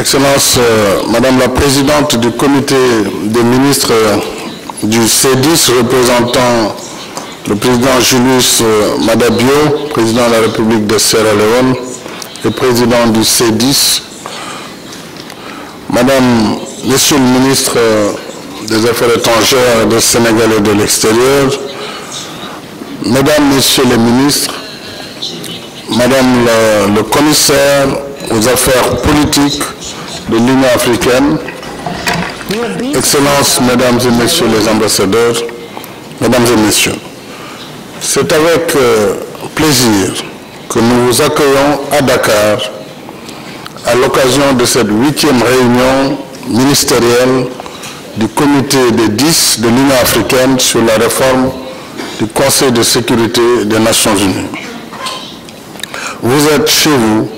Excellence, Madame la Présidente du Comité des ministres du C10, représentant le président Julius Maada Bio, président de la République de Sierra Leone et président du C10, Madame, Monsieur le ministre des Affaires étrangères du Sénégal et de l'extérieur, Mesdames, Messieurs les ministres, Madame le commissaire aux affaires politiques de l'Union africaine, Excellences, Mesdames et Messieurs les ambassadeurs, Mesdames et Messieurs, c'est avec plaisir que nous vous accueillons à Dakar à l'occasion de cette 8e réunion ministérielle du Comité des 10 de l'Union africaine sur la réforme du Conseil de sécurité des Nations Unies. Vous êtes chez vous.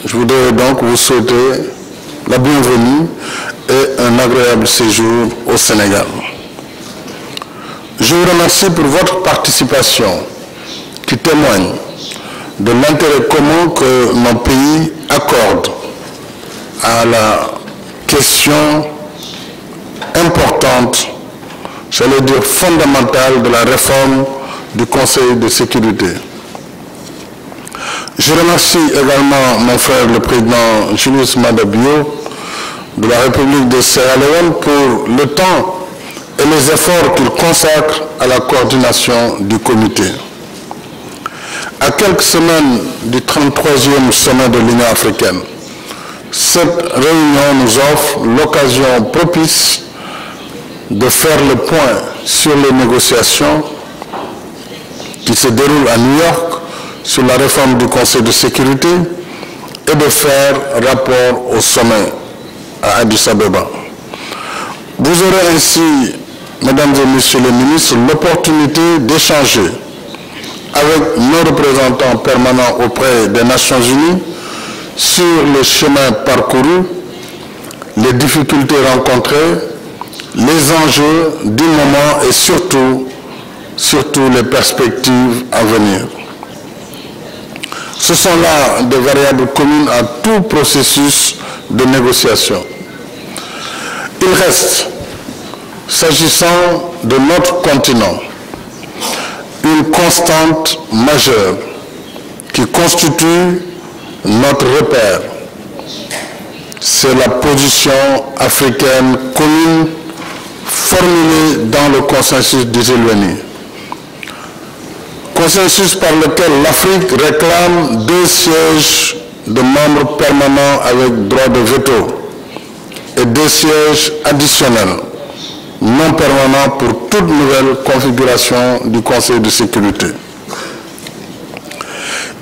Je voudrais donc vous souhaiter la bienvenue et un agréable séjour au Sénégal. Je vous remercie pour votre participation qui témoigne de l'intérêt commun que nos pays accordent à la question importante, j'allais dire fondamentale, de la réforme du Conseil de sécurité. Je remercie également mon frère le président Julius Maada Bio de la République de Sierra Leone pour le temps et les efforts qu'il consacre à la coordination du comité. À quelques semaines du 33e sommet de l'Union africaine, cette réunion nous offre l'occasion propice de faire le point sur les négociations qui se déroulent à New York sur la réforme du Conseil de sécurité et de faire rapport au sommet à Addis Abeba. Vous aurez ainsi, Mesdames et Messieurs les ministres, l'opportunité d'échanger avec nos représentants permanents auprès des Nations Unies sur le chemin parcouru, les difficultés rencontrées, les enjeux du moment et surtout les perspectives à venir. Ce sont là des variables communes à tout processus de négociation. Il reste, s'agissant de notre continent, une constante majeure qui constitue notre repère. C'est la position africaine commune formulée dans le consensus d'Isilweni. Consensus par lequel l'Afrique réclame 2 sièges de membres permanents avec droit de veto et 2 sièges additionnels non permanents pour toute nouvelle configuration du Conseil de sécurité.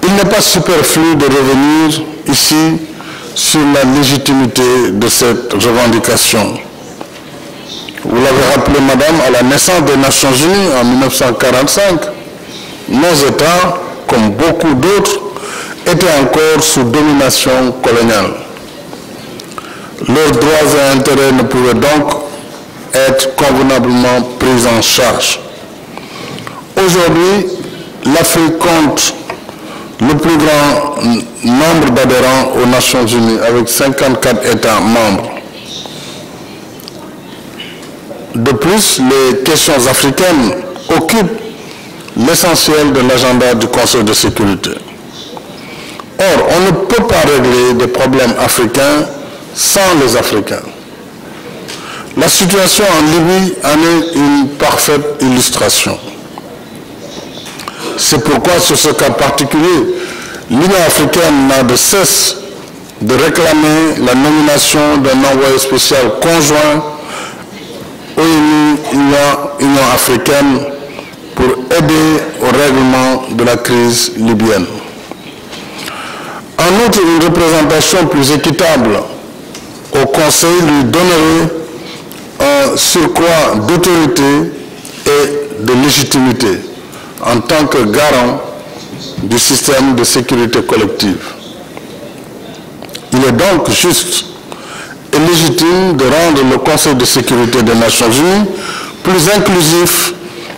Il n'est pas superflu de revenir ici sur la légitimité de cette revendication. Vous l'avez rappelé, Madame, à la naissance des Nations Unies en 1945, nos États, comme beaucoup d'autres, étaient encore sous domination coloniale. Leurs droits et intérêts ne pouvaient donc être convenablement pris en charge. Aujourd'hui, l'Afrique compte le plus grand nombre d'adhérents aux Nations Unies, avec 54 États membres. De plus, les questions africaines occupent l'essentiel de l'agenda du Conseil de sécurité. Or, on ne peut pas régler des problèmes africains sans les Africains. La situation en Libye en est une parfaite illustration. C'est pourquoi, sur ce cas particulier, l'Union africaine n'a de cesse de réclamer la nomination d'un envoyé spécial conjoint ONU-Union africaine pour aider au règlement de la crise libyenne. En outre, une représentation plus équitable au Conseil lui donnerait un surcroît d'autorité et de légitimité en tant que garant du système de sécurité collective. Il est donc juste et légitime de rendre le Conseil de sécurité des Nations Unies plus inclusif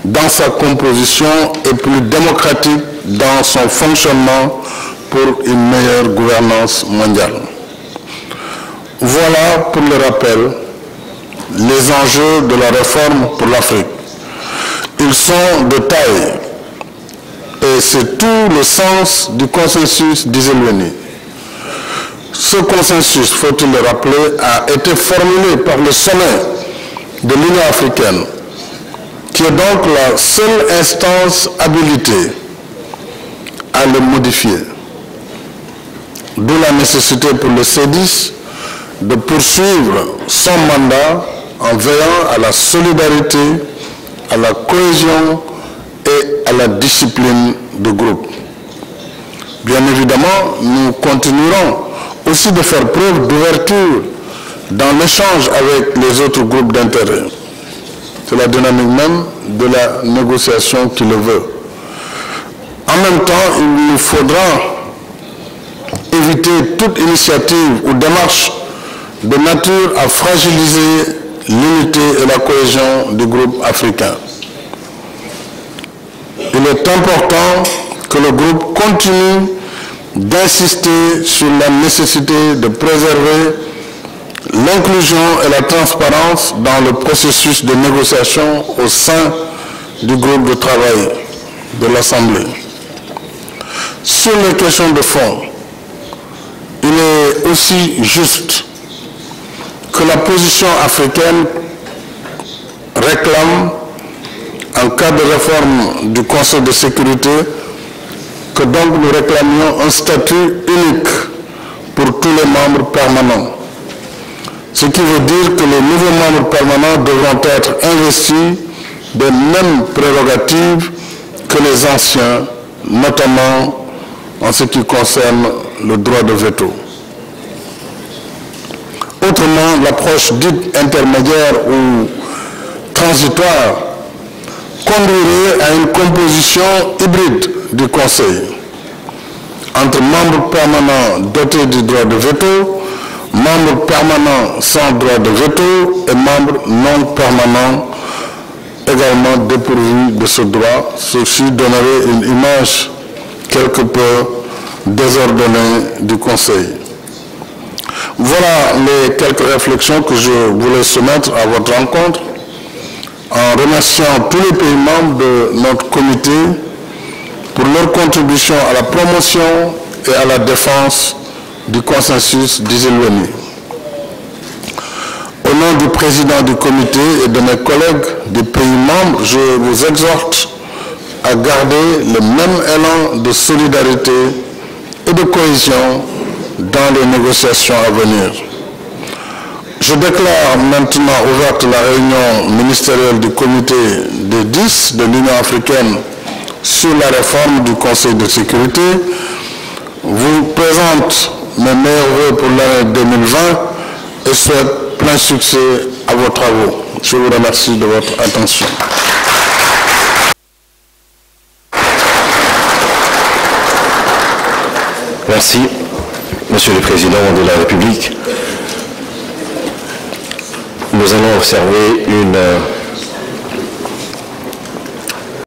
dans sa composition et plus démocratique dans son fonctionnement pour une meilleure gouvernance mondiale. Voilà, pour le rappel, les enjeux de la réforme pour l'Afrique. Ils sont de taille et c'est tout le sens du consensus d'Iselweni. Ce consensus, faut-il le rappeler, a été formulé par le sommet de l'Union africaine, qui est donc la seule instance habilitée à le modifier. D'où la nécessité pour le C10 de poursuivre son mandat en veillant à la solidarité, à la cohésion et à la discipline de groupe. Bien évidemment, nous continuerons aussi de faire preuve d'ouverture dans l'échange avec les autres groupes d'intérêt. C'est la dynamique même de la négociation qui le veut. En même temps, il nous faudra éviter toute initiative ou démarche de nature à fragiliser l'unité et la cohésion du groupe africain. Il est important que le groupe continue d'insister sur la nécessité de préserver l'inclusion et la transparence dans le processus de négociation au sein du groupe de travail de l'Assemblée. Sur les questions de fond, il est aussi juste que la position africaine réclame, en cas de réforme du Conseil de sécurité, que donc nous réclamions un statut unique pour tous les membres permanents. Ce qui veut dire que les nouveaux membres permanents devront être investis des mêmes prérogatives que les anciens, notamment en ce qui concerne le droit de veto. Autrement, l'approche dite intermédiaire ou transitoire conduirait à une composition hybride du Conseil, entre membres permanents dotés du droit de veto, membres permanents sans droit de veto et membres non permanents également dépourvus de ce droit. Ceci donnerait une image quelque peu désordonnée du Conseil. Voilà les quelques réflexions que je voulais soumettre à votre rencontre, en remerciant tous les pays membres de notre comité pour leur contribution à la promotion et à la défense du consensus d'Iselweni. Au nom du président du comité et de mes collègues des pays membres, je vous exhorte à garder le même élan de solidarité et de cohésion dans les négociations à venir. Je déclare maintenant ouverte la réunion ministérielle du comité des 10 de l'Union africaine sur la réforme du Conseil de sécurité. Vous présente mes meilleurs vœux pour l'année 2020 et souhaite plein succès à vos travaux. Je vous remercie de votre attention. Merci, Monsieur le Président de la République. Nous allons observer une